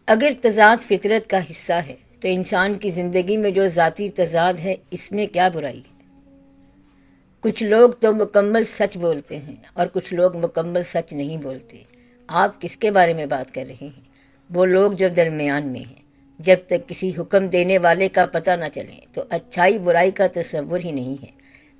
اگر تضاد فطرت کا حصہ ہے تو انسان کی زندگی میں جو ذاتی تضاد ہے اس میں کیا برائی ہے؟ کچھ لوگ تو مکمل سچ بولتے ہیں اور کچھ لوگ مکمل سچ نہیں بولتے۔ آپ کس کے بارے میں بات کر رہے ہیں؟ وہ لوگ جو درمیان میں ہیں۔ جب تک کسی حکم دینے والے کا پتہ نہ چلے تو اچھائی برائی کا تصور ہی نہیں ہے۔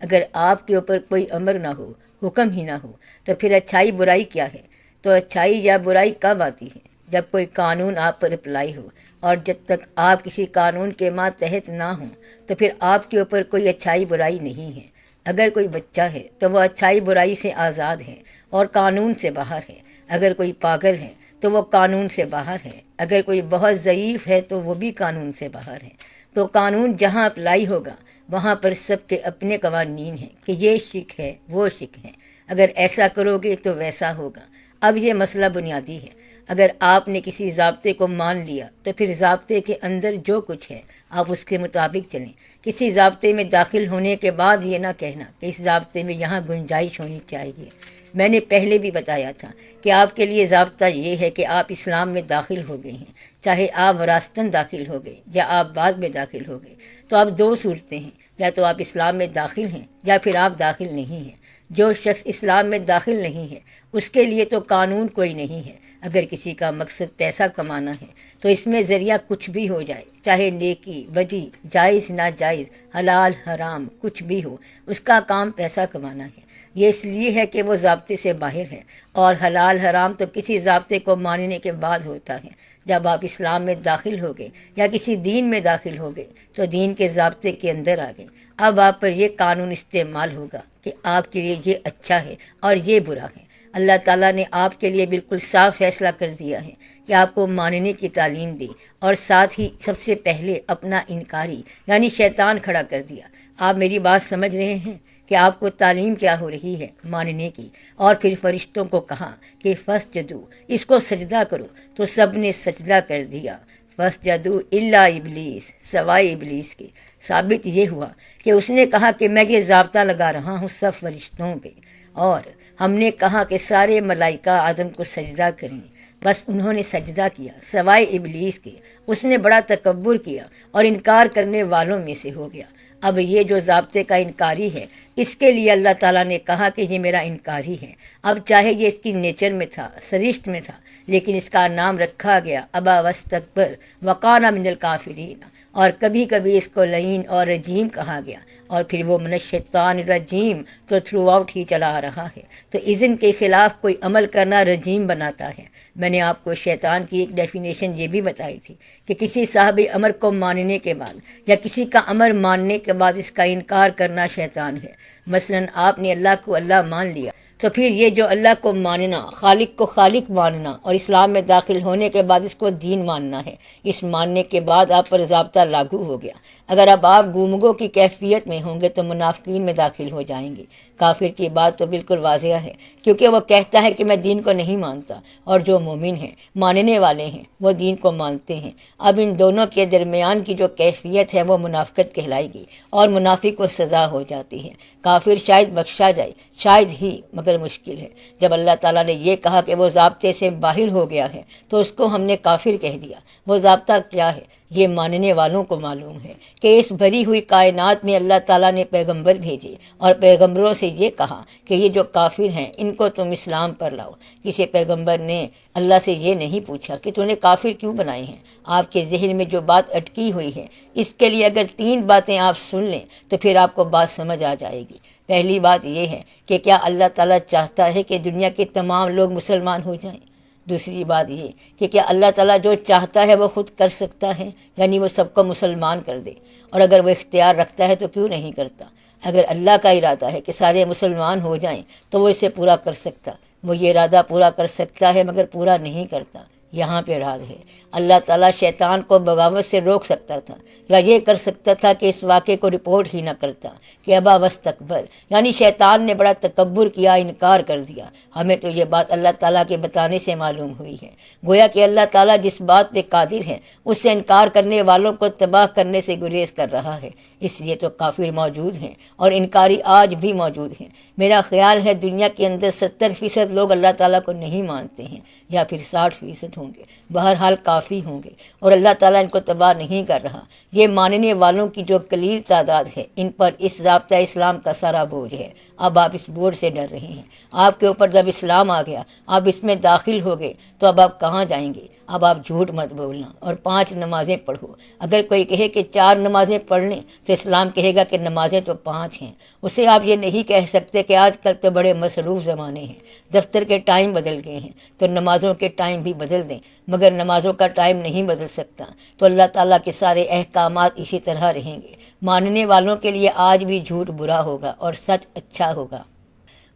اگر آپ کے اوپر کوئی امر نہ ہو، حکم ہی نہ ہو، تو پھر اچھائی برائی کیا ہے؟ تو اچھائی یا برائی کب آتی ہے؟ جب کوئی قانون آپ پر اپلائی ہو، اور جب تک آپ کسی قانون کے ماتحت نہ ہوں تو پھر آپ کے اوپر کوئی اچھائی برائی نہیں ہے۔ اگر کوئی بچہ ہے تو وہ اچھائی برائی سے آزاد ہے اور قانون سے باہر ہے۔ اگر کوئی پاگل ہے تو وہ قانون سے باہر ہے۔ اگر کوئی بہت ضعیف ہے تو وہ بھی قانون سے باہر ہے۔ تو قانون جہاں اپلائی ہوگا وہاں پر سب کے اپنے قوانین ہیں کہ یہ شک ہے، وہ شک ہے، اگر ایسا کرو گے تو ویسا ہوگا۔ اب یہ مسئلہ بنیادی ہے۔ اگر آپ نے کسی ضابطے کو مان لیا تو پھر ضابطے کے اندر جو کچھ ہے آپ اس کے مطابق چلیں۔ کسی ضابطے میں داخل ہونے کے بعد یہ نہ کہنا کہ اس ضابطے میں یہاں گنجائش ہونی چاہیے۔ میں نے پہلے بھی بتایا تھا کہ آپ کے لیے ضابطہ یہ ہے کہ آپ اسلام میں داخل ہو گئے ہیں، چاہے آپ وراثتاً داخل ہو گئے یا آپ بعد میں داخل ہو گئے، تو اب دو صورتیں ہیں، یا تو آپ اسلام میں داخل ہیں یا پھر آپ داخل نہیں ہیں۔ جو شخص اسلام میں داخل نہیں ہے اس کے لیے تو قانون کوئی نہیں ہے۔ اگر کسی کا مقصد پیسہ کمانا ہے تو اس میں ذریعہ کچھ بھی ہو جائے، چاہے نیکی بدی، جائز ناجائز، حلال حرام، کچھ بھی ہو، اس کا کام پیسہ کمانا ہے۔ یہ اس لیے ہے کہ وہ ضابطے سے باہر ہے، اور حلال حرام تو کسی ضابطے کو ماننے کے بعد ہوتا ہے۔ جب آپ اسلام میں داخل ہو گئے یا کسی دین میں داخل ہو گئے تو دین کے ضابطے کے اندر آ گئے۔ اب آپ پر یہ قانون استعمال ہوگا کہ آپ کے لیے یہ اچھا ہے اور یہ برا ہے۔ اللہ تعالیٰ نے آپ کے لیے بالکل صاف فیصلہ کر دیا ہے کہ آپ کو ماننے کی تعلیم دی، اور ساتھ ہی سب سے پہلے اپنا انکاری یعنی شیطان کھڑا کر دیا۔ آپ میری بات سمجھ رہے ہیں کہ آپ کو تعلیم کیا ہو رہی ہے؟ ماننے کی۔ اور پھر فرشتوں کو کہا کہ فسجدو، اس کو سجدہ کرو، تو سب نے سجدہ کر دیا۔ فسجدو الا ابلیس، سوائے ابلیس کے۔ ثابت یہ ہوا کہ اس نے کہا کہ میں یہ ضابطہ لگا رہا ہوں سب فرشتوں پہ، اور ہم نے کہا کہ سارے ملائکہ آدم کو سجدہ کریں، بس انہوں نے سجدہ کیا سوائے ابلیس کے۔ اس نے بڑا تکبر کیا اور انکار کرنے والوں میں سے ہو گیا۔ اب یہ جو ضابطے کا انکاری ہے اس کے لیے اللہ تعالیٰ نے کہا کہ یہ میرا انکاری ہے۔ اب چاہے یہ اس کی نیچر میں تھا، سرشت میں تھا، لیکن اس کا نام رکھا گیا ابا واستکبر وکان من الکافرین، اور کبھی کبھی اس کو لعین اور رجیم کہا گیا، اور پھر وہ من الشیطان الرجیم تو تھرو آؤٹ ہی چلا آ رہا ہے۔ تو اذن کے خلاف کوئی عمل کرنا رجیم بناتا ہے۔ میں نے آپ کو شیطان کی ایک ڈیفینیشن یہ بھی بتائی تھی کہ کسی صاحب امر کو ماننے کے بعد یا کسی کا امر ماننے کے بعد اس کا انکار کرنا شیطان ہے۔ مثلا آپ نے اللہ کو اللہ مان لیا، تو پھر یہ جو اللہ کو ماننا، خالق کو خالق ماننا، اور اسلام میں داخل ہونے کے بعد اس کو دین ماننا ہے۔ اس ماننے کے بعد آپ پر ضابطہ لاگو ہو گیا۔ اگر اب آپ گمگو کی کیفیت میں ہوں گے تو منافقین میں داخل ہو جائیں گے۔ کافر کی بات تو بالکل واضح ہے، کیونکہ وہ کہتا ہے کہ میں دین کو نہیں مانتا، اور جو مومن ہیں، ماننے والے ہیں، وہ دین کو مانتے ہیں۔ اب ان دونوں کے درمیان کی جو کیفیت ہے وہ منافقت کہلائے گی، اور منافق کو سزا ہو جاتی ہے۔ کافر شاید بخشا جائے، شاید ہی، مگر مشکل ہے۔ جب اللہ تعالیٰ نے یہ کہا کہ وہ ضابطے سے باہر ہو گیا ہے تو اس کو ہم نے کافر کہہ دیا۔ وہ ضابطہ کیا ہے یہ ماننے والوں کو معلوم ہے کہ اس بھری ہوئی کائنات میں اللہ تعالیٰ نے پیغمبر بھیجے، اور پیغمبروں سے یہ کہا کہ یہ جو کافر ہیں ان کو تم اسلام پر لاؤ۔ کسی پیغمبر نے اللہ سے یہ نہیں پوچھا کہ تو نے کافر کیوں بنائے ہیں۔ آپ کے ذہن میں جو بات اٹکی ہوئی ہے اس کے لیے اگر 3 باتیں آپ سن لیں تو پھر آپ کو بات سمجھ آ جائے گی۔ پہلی بات یہ ہے کہ کیا اللہ تعالیٰ چاہتا ہے کہ دنیا کے تمام لوگ مسلمان ہو جائیں؟ دوسری بات یہ کہ کیا اللہ تعالیٰ جو چاہتا ہے وہ خود کر سکتا ہے، یعنی وہ سب کو مسلمان کر دے، اور اگر وہ اختیار رکھتا ہے تو کیوں نہیں کرتا؟ اگر اللہ کا ارادہ ہے کہ سارے مسلمان ہو جائیں تو وہ اسے پورا کر سکتا، وہ یہ ارادہ پورا کر سکتا ہے مگر پورا نہیں کرتا۔ یہاں پہ راز ہے۔ اللہ تعالیٰ شیطان کو بغاوت سے روک سکتا تھا، یا یہ کر سکتا تھا کہ اس واقعے کو رپورٹ ہی نہ کرتا کہ ابا واستکبر، یعنی شیطان نے بڑا تکبر کیا، انکار کر دیا۔ ہمیں تو یہ بات اللہ تعالیٰ کے بتانے سے معلوم ہوئی ہے۔ گویا کہ اللہ تعالیٰ جس بات پہ قادر ہے اس سے انکار کرنے والوں کو تباہ کرنے سے گریز کر رہا ہے۔ اس لیے تو کافر موجود ہیں اور انکاری آج بھی موجود ہیں۔ میرا خیال ہے دنیا کے اندر 70% لوگ اللہ تعالیٰ کو نہیں مانتے ہیں، یا پھر 60% ہوں گے، بہرحال کافی ہوں گے، اور اللہ تعالیٰ ان کو تباہ نہیں کر رہا۔ یہ ماننے والوں کی جو قلیل تعداد ہے، ان پر اس ضابطہ اسلام کا سارا بوجھ ہے۔ اب آپ اس بوجھ سے ڈر رہے ہیں۔ آپ کے اوپر جب اسلام آ گیا، آپ اس میں داخل ہو گئے، تو اب آپ کہاں جائیں گے؟ اب آپ جھوٹ مت بولنا اور 5 نمازیں پڑھو۔ اگر کوئی کہے کہ 4 نمازیں پڑھ لیں تو اسلام کہے گا کہ نمازیں تو 5 ہیں۔ اسے آپ یہ نہیں کہہ سکتے کہ آج کل تو بڑے مصروف زمانے ہیں، دفتر کے ٹائم بدل گئے ہیں، تو نمازوں کے ٹائم بھی بدل دیں، مگر نمازوں کا ٹائم نہیں بدل سکتا۔ تو اللہ تعالیٰ کے سارے احکامات اسی طرح رہیں گے۔ ماننے والوں کے لیے آج بھی جھوٹ برا ہوگا اور سچ اچھا ہوگا۔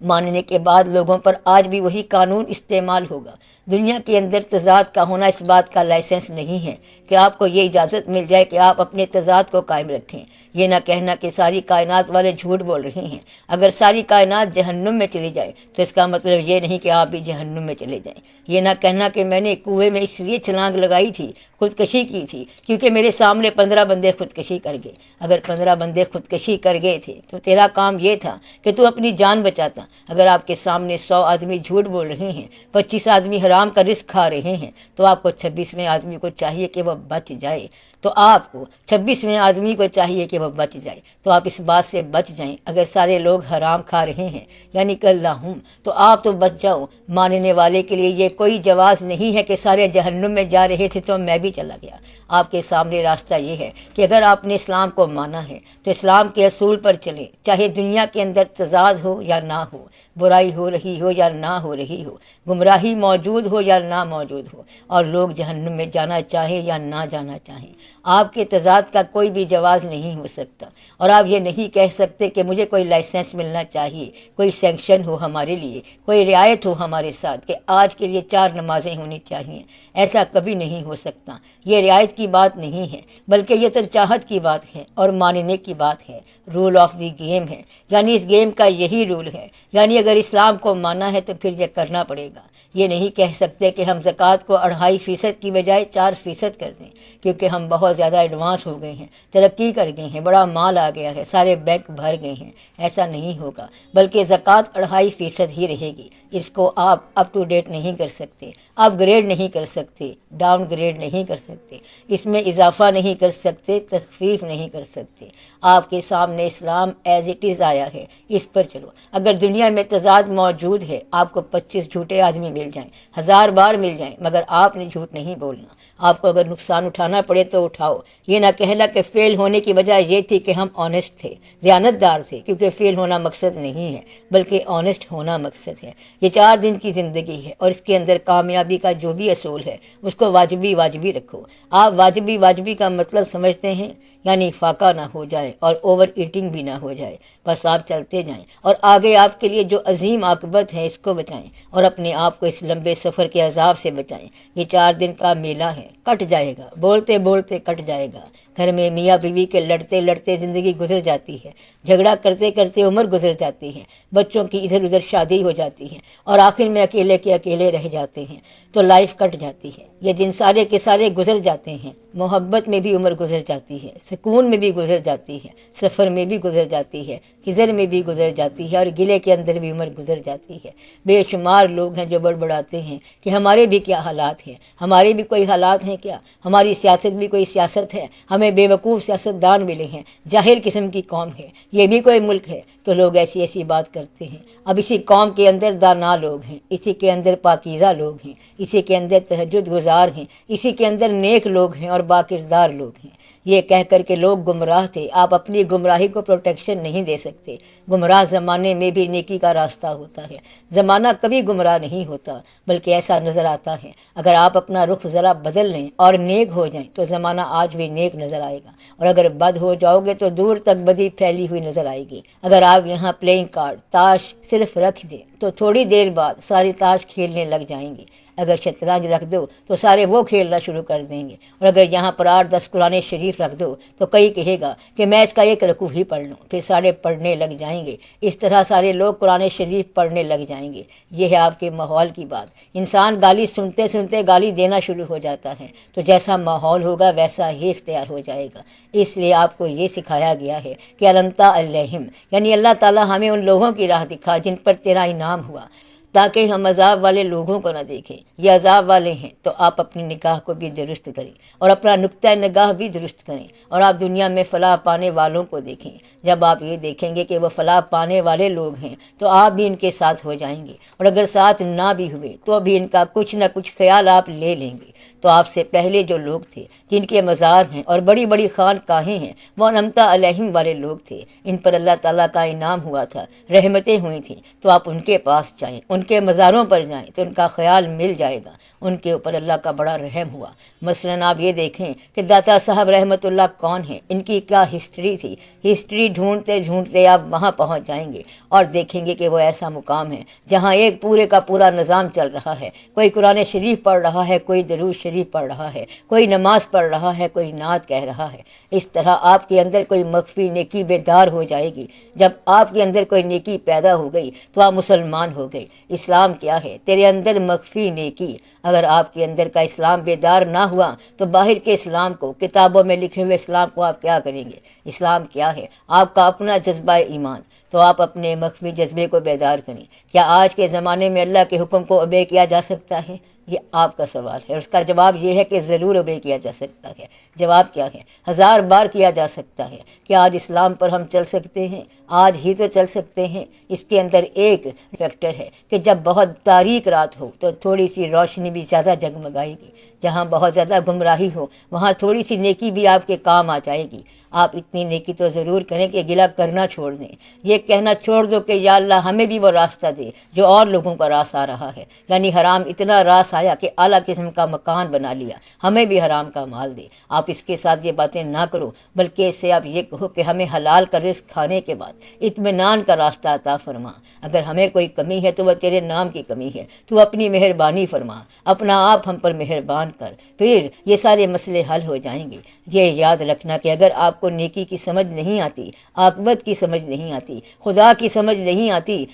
ماننے کے بعد لوگوں پر آج بھی وہی قانون استعمال ہوگا۔ دنیا کے اندر تضاد کا ہونا اس بات کا لائسنس نہیں ہے کہ آپ کو یہ اجازت مل جائے کہ آپ اپنے تضاد کو قائم رکھیں۔ یہ نہ کہنا کہ ساری کائنات والے جھوٹ بول رہے ہیں۔ اگر ساری کائنات جہنم میں چلی جائے تو اس کا مطلب یہ نہیں کہ آپ بھی جہنم میں چلے جائیں۔ یہ نہ کہنا کہ میں نے کنویں میں اس لیے چھلانگ لگائی تھی، خودکشی کی تھی، کیونکہ میرے سامنے 15 بندے خودکشی کر گئے۔ اگر 15 بندے خودکشی کر گئے تھے تو تیرا کام یہ تھا کہ تو اپنی جان بچاتا۔ اگر آپ کے سامنے 100 آدمی جھوٹ بول رہے ہیں، 25 آدمی حرام کا رزق کھا رہے ہیں، تو آپ کو 26ویں آدمی کو چاہیے کہ وہ بچ جائے۔ تو آپ کو 26ویں آدمی کو چاہیے کہ وہ بچ جائے۔ تو آپ اس بات سے بچ جائیں۔ اگر سارے لوگ حرام کھا رہے ہیں یعنی کہ اللہم، تو آپ تو بچ جاؤ۔ ماننے والے کے لیے یہ کوئی جواز نہیں ہے کہ سارے جہنم میں جا رہے تھے تو میں بھی چلا گیا۔ آپ کے سامنے راستہ یہ ہے کہ اگر آپ نے اسلام کو مانا ہے تو اسلام کے اصول پر چلیں، چاہے دنیا کے اندر تضاد ہو یا نہ ہو، برائی ہو رہی ہو یا نہ ہو رہی ہو، گمراہی موجود ہو یا نہ موجود ہو، اور لوگ جہنم میں جانا چاہیں یا نہ جانا چاہیں، آپ کے تضاد کا کوئی بھی جواز نہیں ہو سکتا۔ اور آپ یہ نہیں کہہ سکتے کہ مجھے کوئی لائسنس ملنا چاہیے، کوئی سینکشن ہو ہمارے لیے، کوئی رعایت ہو ہمارے ساتھ کہ آج کے لیے 4 نمازیں ہونی چاہیے۔ ایسا کبھی نہیں ہو سکتا۔ یہ رعایت کی بات نہیں ہے، بلکہ یہ تو چاہت کی بات ہے اور ماننے کی بات ہے۔ رول آف دی گیم ہے، یعنی اس گیم کا یہی رول ہے۔ یعنی اگر اسلام کو مانا ہے تو پھر یہ کرنا پڑے گا۔ یہ نہیں کہہ سکتے کہ ہم زکوٰۃ کو 2.5% کی بجائے 4% کر دیں، کیونکہ ہم بہت زیادہ ایڈوانس ہو گئے ہیں، ترقی کر گئے ہیں، بڑا مال آ گیا ہے، سارے بینک بھر گئے ہیں۔ ایسا نہیں ہوگا، بلکہ زکوٰۃ 2.5% ہی رہے گی۔ اس کو آپ اپ ٹو ڈیٹ نہیں کر سکتے، اپ گریڈ نہیں کر سکتے، ڈاؤن گریڈ نہیں کر سکتے، اس میں اضافہ نہیں کر سکتے، تخفیف نہیں کر سکتے۔ آپ کے سامنے اسلام ایز اٹ از آیا ہے، اس پر چلو۔ اگر دنیا میں تضاد موجود ہے، آپ کو 25 جھوٹے آدمی مل جائیں، 1000 بار مل جائیں، مگر آپ نے جھوٹ نہیں بولنا۔ آپ کو اگر نقصان اٹھانا پڑے تو اٹھاؤ۔ یہ نہ کہنا کہ فیل ہونے کی وجہ یہ تھی کہ ہم آنیسٹ تھے، دیانتدار تھے، کیونکہ فیل ہونا مقصد نہیں ہے، بلکہ آنیسٹ ہونا مقصد ہے۔ یہ 4 دن کی زندگی ہے اور اس کے اندر کامیابی کا جو بھی اصول ہے اس کو واجبی رکھو۔ آپ واجبی کا مطلب سمجھتے ہیں، یعنی فاقہ نہ ہو جائے اور اوور ایٹنگ بھی نہ ہو جائے، بس آپ چلتے جائیں اور آگے آپ کے لیے جو عظیم عاقبت ہے اس کو بچائیں اور اپنے آپ کو اس لمبے سفر کے عذاب سے بچائیں۔ یہ 4 دن کا میلہ ہے، کٹ جائے گا، بولتے بولتے کٹ جائے گا۔ گھر میں میاں بیوی کے لڑتے لڑتے زندگی گزر جاتی ہے، جھگڑا کرتے کرتے عمر گزر جاتی ہے، بچوں کی ادھر ادھر شادی ہو جاتی ہے اور آخر میں اکیلے کے اکیلے رہ جاتے ہیں، تو لائف کٹ جاتی ہے۔ یہ دن سارے کے سارے گزر جاتے ہیں۔ محبت میں بھی عمر گزر جاتی ہے، سکون میں بھی گزر جاتی ہے، سفر میں بھی گزر جاتی ہے، ہجر میں بھی گزر جاتی ہے، اور گلے کے اندر بھی عمر گزر جاتی ہے۔ بے شمار لوگ ہیں جو بڑبڑاتے ہیں کہ ہمارے بھی کیا حالات ہیں، ہمارے بھی کوئی حالات ہیں کیا، ہماری سیاست بھی کوئی سیاست ہے، ہمیں بے وقوف سیاستدان ملے ہیں، جاہل قسم کی قوم ہے، یہ بھی کوئی ملک ہے۔ تو لوگ ایسی ایسی بات کرتے ہیں۔ اب اسی قوم کے اندر دانا لوگ ہیں، اسی کے اندر پاکیزہ لوگ ہیں، اسی کے اندر تہجد گزار ہیں، اسی کے اندر نیک لوگ ہیں اور باکردار لوگ ہیں۔ یہ کہہ کر کے لوگ گمراہ تھے، آپ اپنی گمراہی کو پروٹیکشن نہیں دے سکتے۔ گمراہ زمانے میں بھی نیکی کا راستہ ہوتا ہے، زمانہ کبھی گمراہ نہیں ہوتا، بلکہ ایسا نظر آتا ہے اگر آپ اپنا رخ ذرا بدل لیں اور نیک ہو جائیں تو زمانہ آج بھی نیک نظر آئے گا، اور اگر بد ہو جاؤ گے تو دور تک بدی پھیلی ہوئی نظر آئے گی۔ اگر آپ یہاں پلینگ کارڈ تاش صرف رکھ دیں تو تھوڑی دیر بعد ساری تاش کھیلنے لگ جائیں گے۔ اگر شطرنج رکھ دو تو سارے وہ کھیلنا شروع کر دیں گے، اور اگر یہاں پر 8-10 قرآن شریف رکھ دو تو کئی کہے گا کہ میں اس کا ایک رکوع ہی پڑھ لوں، پھر سارے پڑھنے لگ جائیں گے۔ اس طرح سارے لوگ قرآن شریف پڑھنے لگ جائیں گے۔ یہ ہے آپ کے ماحول کی بات۔ انسان گالی سنتے سنتے گالی دینا شروع ہو جاتا ہے، تو جیسا ماحول ہوگا ویسا ہی اختیار ہو جائے گا۔ اس لیے آپ کو یہ سکھایا گیا ہے کہ النتا علیہم، یعنی اللہ تعالیٰ ہمیں ان لوگوں کی راہ دکھا جن پر تیرا انعام ہوا۔ تاکہ ہم عذاب والے لوگوں کو نہ دیکھیں۔ یہ عذاب والے ہیں تو آپ اپنی نگاہ کو بھی درست کریں اور اپنا نقطۂ نگاہ بھی درست کریں، اور آپ دنیا میں فلاح پانے والوں کو دیکھیں۔ جب آپ یہ دیکھیں گے کہ وہ فلاح پانے والے لوگ ہیں تو آپ بھی ان کے ساتھ ہو جائیں گے، اور اگر ساتھ نہ بھی ہوئے تو بھی ان کا کچھ نہ کچھ خیال آپ لے لیں گے۔ تو آپ سے پہلے جو لوگ تھے جن کے مزار ہیں اور بڑی بڑی خانقاہیں ہیں، وہ انعمت علیہم والے لوگ تھے، ان پر اللہ تعالیٰ کا انعام ہوا تھا، رحمتیں ہوئی تھیں، تو آپ ان کے پاس جائیں، ان کے مزاروں پر جائیں تو ان کا خیال مل جائے گا، ان کے اوپر اللہ کا بڑا رحم ہوا۔ مثلاً آپ یہ دیکھیں کہ داتا صاحب رحمۃ اللہ کون ہیں، ان کی کیا ہسٹری تھی۔ ہسٹری ڈھونڈتے ڈھونڈتے آپ وہاں پہنچ جائیں گے اور دیکھیں گے کہ وہ ایسا مقام ہے جہاں ایک پورے کا پورا نظام چل رہا ہے، کوئی قرآن شریف پڑھ رہا ہے، کوئی درود شریف پڑھ رہا ہے، کوئی نماز پڑھ رہا ہے، کوئی نعت کہہ رہا ہے۔ اس طرح آپ کے اندر کوئی مخفی نیکی بیدار ہو جائے گی۔ جب آپ کے اندر کوئی نیکی پیدا ہو گئی تو آپ مسلمان ہو گئے۔ اسلام کیا ہے؟ تیرے اندر مخفی نیکی۔ اگر آپ کے اندر کا اسلام بیدار نہ ہوا تو باہر کے اسلام کو، کتابوں میں لکھے ہوئے اسلام کو آپ کیا کریں گے؟ اسلام کیا ہے؟ آپ کا اپنا جذبہ ایمان۔ تو آپ اپنے مخفی جذبے کو بیدار کریں۔ کیا آج کے زمانے میں اللہ کے حکم کو اوبے کیا جا سکتا ہے؟ یہ آپ کا سوال ہے، اور اس کا جواب یہ ہے کہ ضرور اوبے کیا جا سکتا ہے۔ جواب کیا ہے؟ 1000 بار کیا جا سکتا ہے۔ کیا آج اسلام پر ہم چل سکتے ہیں؟ آج ہی تو چل سکتے ہیں۔ اس کے اندر ایک فیکٹر ہے کہ جب بہت تاریک رات ہو تو تھوڑی سی روشنی بھی زیادہ جگمگائے گی، جہاں بہت زیادہ گمراہی ہو وہاں تھوڑی سی نیکی بھی آپ کے کام آ جائے گی۔ آپ اتنی نیکی تو ضرور کریں کہ گلہ کرنا چھوڑ دیں، یہ کہنا چھوڑ دو کہ یا اللہ ہمیں بھی وہ راستہ دے جو اور لوگوں کا راس آ رہا ہے، یعنی حرام اتنا راس آیا کہ اعلیٰ قسم کا مکان بنا لیا، ہمیں بھی حرام کا مال دے۔ آپ اس کے ساتھ یہ باتیں نہ کرو، بلکہ اس سے آپ یہ کہو کہ ہمیں حلال کا رزق کھانے کے بعد اطمینان کا راستہ عطا فرما۔ اگر ہمیں کوئی کمی ہے تو وہ تیرے نام کی کمی ہے، تو اپنی مہربانی فرما، اپنا آپ ہم پر مہربان کر، پھر یہ سارے مسئلے حل ہو جائیں گے۔ یہ یاد رکھنا کہ اگر آپ کو نیکی کی سمجھ نہیں آتی، عاقبت کی سمجھ نہیں آتی، خدا کی سمجھ نہیں آتی،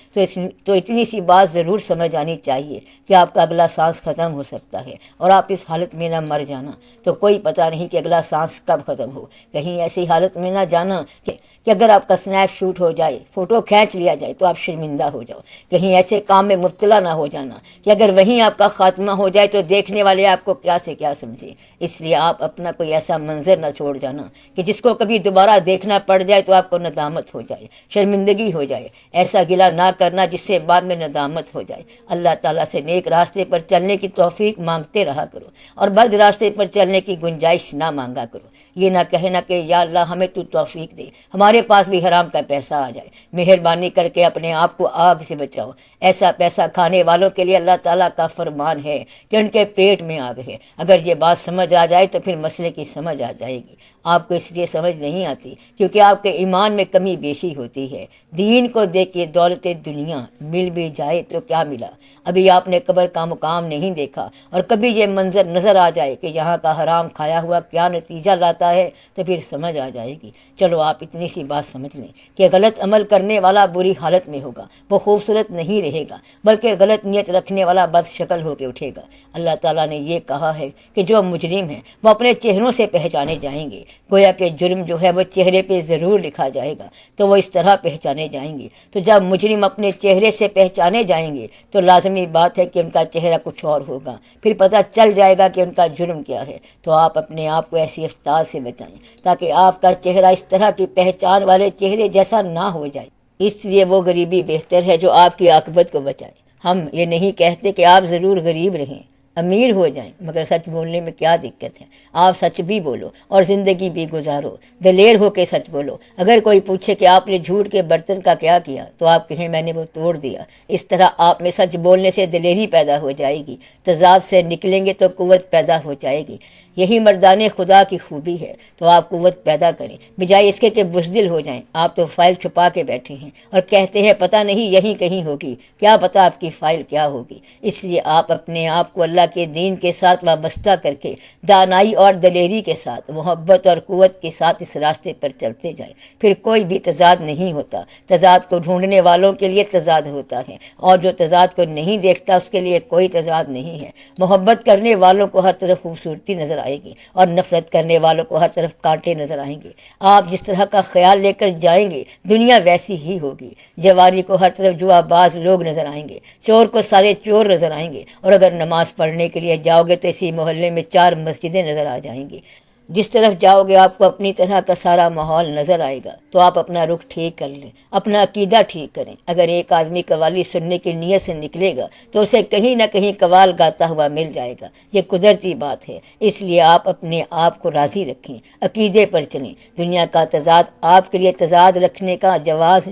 تو اتنی سی بات ضرور سمجھ آنی چاہیے کہ آپ کا اگلا سانس ختم ہو سکتا ہے اور آپ اس حالت میں نہ مر جانا۔ تو کوئی پتہ نہیں کہ اگلا سانس کب ختم ہو، کہیں ایسی حالت میں نہ جانا کہ اگر آپ کا سنیپ شوٹ ہو جائے، فوٹو کھینچ لیا جائے تو آپ شرمندہ ہو جاؤ، کہیں ایسے کام میں مبتلا نہ ہو جانا کہ اگر وہیں آپ کا خاتمہ ہو جائے تو دیکھنے والے آپ کو کیا سے کیا سمجھیں۔ اس لیے آپ اپنا کوئی ایسا منظر نہ چھوڑ جانا کہ جس کو کبھی دوبارہ دیکھنا پڑ جائے تو آپ کو ندامت ہو جائے، شرمندگی ہو جائے۔ ایسا گلہ نہ کرنا جس سے بعد میں ندامت ہو جائے۔ اللہ تعالیٰ سے نیک راستے پر چلنے کی توفیق مانگتے رہا کرو اور بد راستے پر چلنے کی گنجائش نہ مانگا کرو۔ یہ نہ کہنا کہ یا اللہ ہمیں تو توفیق دے، ہمارے پاس بھی حرام کا پیسہ آ جائے، مہربانی کر کے اپنے آپ کو آگ سے بچاؤ۔ ایسا پیسہ کھانے والوں کے لیے اللہ تعالیٰ کا فرمان ہے کہ ان کے پیٹ میں آگ ہے۔ اگر یہ بات سمجھ آ جائے تو پھر مسئلے کی سمجھ آ جائے گی۔ آپ کو اس لیے سمجھ نہیں آتی کیونکہ آپ کے ایمان میں کمی بیشی ہوتی ہے۔ دین کو دیکھ کے دولت دنیا مل بھی جائے تو کیا ملا؟ ابھی آپ نے قبر کا مقام نہیں دیکھا، اور کبھی یہ منظر نظر آ جائے کہ یہاں کا حرام کھایا ہوا کیا نتیجہ لاتا ہے تو پھر سمجھ آ جائے گی۔ چلو آپ اتنی سی بات سمجھ لیں کہ غلط عمل کرنے والا بری حالت میں ہوگا، وہ خوبصورت نہیں رہے گا، بلکہ غلط نیت رکھنے والا بد شکل ہو کے اٹھے گا۔ اللہ تعالیٰ نے یہ کہا ہے کہ جو مجرم ہیں وہ اپنے چہروں سے پہچانے جائیں گے، گویا کہ جرم جو ہے وہ چہرے پہ ضرور لکھا جائے گا، تو وہ اس طرح پہچانے جائیں گے۔ تو جب مجرم اپنے چہرے سے پہچانے جائیں گے تو لازمی بات ہے کہ ان کا چہرہ کچھ اور ہوگا، پھر پتہ چل جائے گا کہ ان کا جرم کیا ہے۔ تو آپ اپنے آپ کو ایسی افطار سے بچائیں تاکہ آپ کا چہرہ اس طرح کی پہچان والے چہرے جیسا نہ ہو جائے۔ اس لیے وہ غریبی بہتر ہے جو آپ کی عاقبت کو بچائے۔ ہم یہ نہیں کہتے کہ آپ ضرور غریب رہیں، امیر ہو جائیں، مگر سچ بولنے میں کیا دقت ہے؟ آپ سچ بھی بولو اور زندگی بھی گزارو، دلیر ہو کے سچ بولو۔ اگر کوئی پوچھے کہ آپ نے جھوٹ کے برتن کا کیا کیا تو آپ کہیں میں نے وہ توڑ دیا۔ اس طرح آپ میں سچ بولنے سے دلیری پیدا ہو جائے گی، تضاد سے نکلیں گے تو قوت پیدا ہو جائے گی۔ یہی مردان خدا کی خوبی ہے۔ تو آپ قوت پیدا کریں بجائے اس کے کہ بزدل ہو جائیں۔ آپ تو فائل چھپا کے بیٹھے ہیں اور کہتے ہیں پتہ نہیں یہیں کہیں ہوگی، کیا پتہ آپ کی فائل کیا ہوگی۔ اس لیے آپ اپنے آپ کو اللہ کے دین کے ساتھ وابستہ کر کے دانائی اور دلیری کے ساتھ، محبت اور قوت کے ساتھ اس راستے پر چلتے جائیں، پھر کوئی بھی تضاد نہیں ہوتا۔ تضاد کو ڈھونڈنے والوں کے لیے تضاد ہوتا ہے، اور جو تضاد کو نہیں دیکھتا اس کے لیے کوئی تضاد نہیں ہے۔ محبت کرنے والوں کو ہر طرف خوبصورتی نظر آئے گی، اور نفرت کرنے والوں کو ہر طرف کانٹے نظر آئیں گے۔ آپ جس طرح کا خیال لے کر جائیں گے دنیا ویسی ہی ہوگی۔ جواری کو ہر طرف جوا باز لوگ نظر آئیں گے، چور کو سارے چور نظر آئیں گے، اور اگر نماز پڑھنے کے لیے جاؤ گے تو اسی محلے میں 4 مسجدیں نظر آ جائیں گی۔ جس طرف جاؤ گے آپ کو اپنی طرح کا سارا ماحول نظر آئے گا۔ تو آپ اپنا رخ ٹھیک کر لیں، اپنا عقیدہ ٹھیک کریں۔ اگر ایک آدمی قوالی سننے کی نیت سے نکلے گا تو اسے کہیں نہ کہیں قوال گاتا ہوا مل جائے گا، یہ قدرتی بات ہے۔ اس لیے آپ اپنے آپ کو راضی رکھیں، عقیدے پر چلیں۔ دنیا کا تضاد آپ کے لیے تضاد رکھنے کا جواز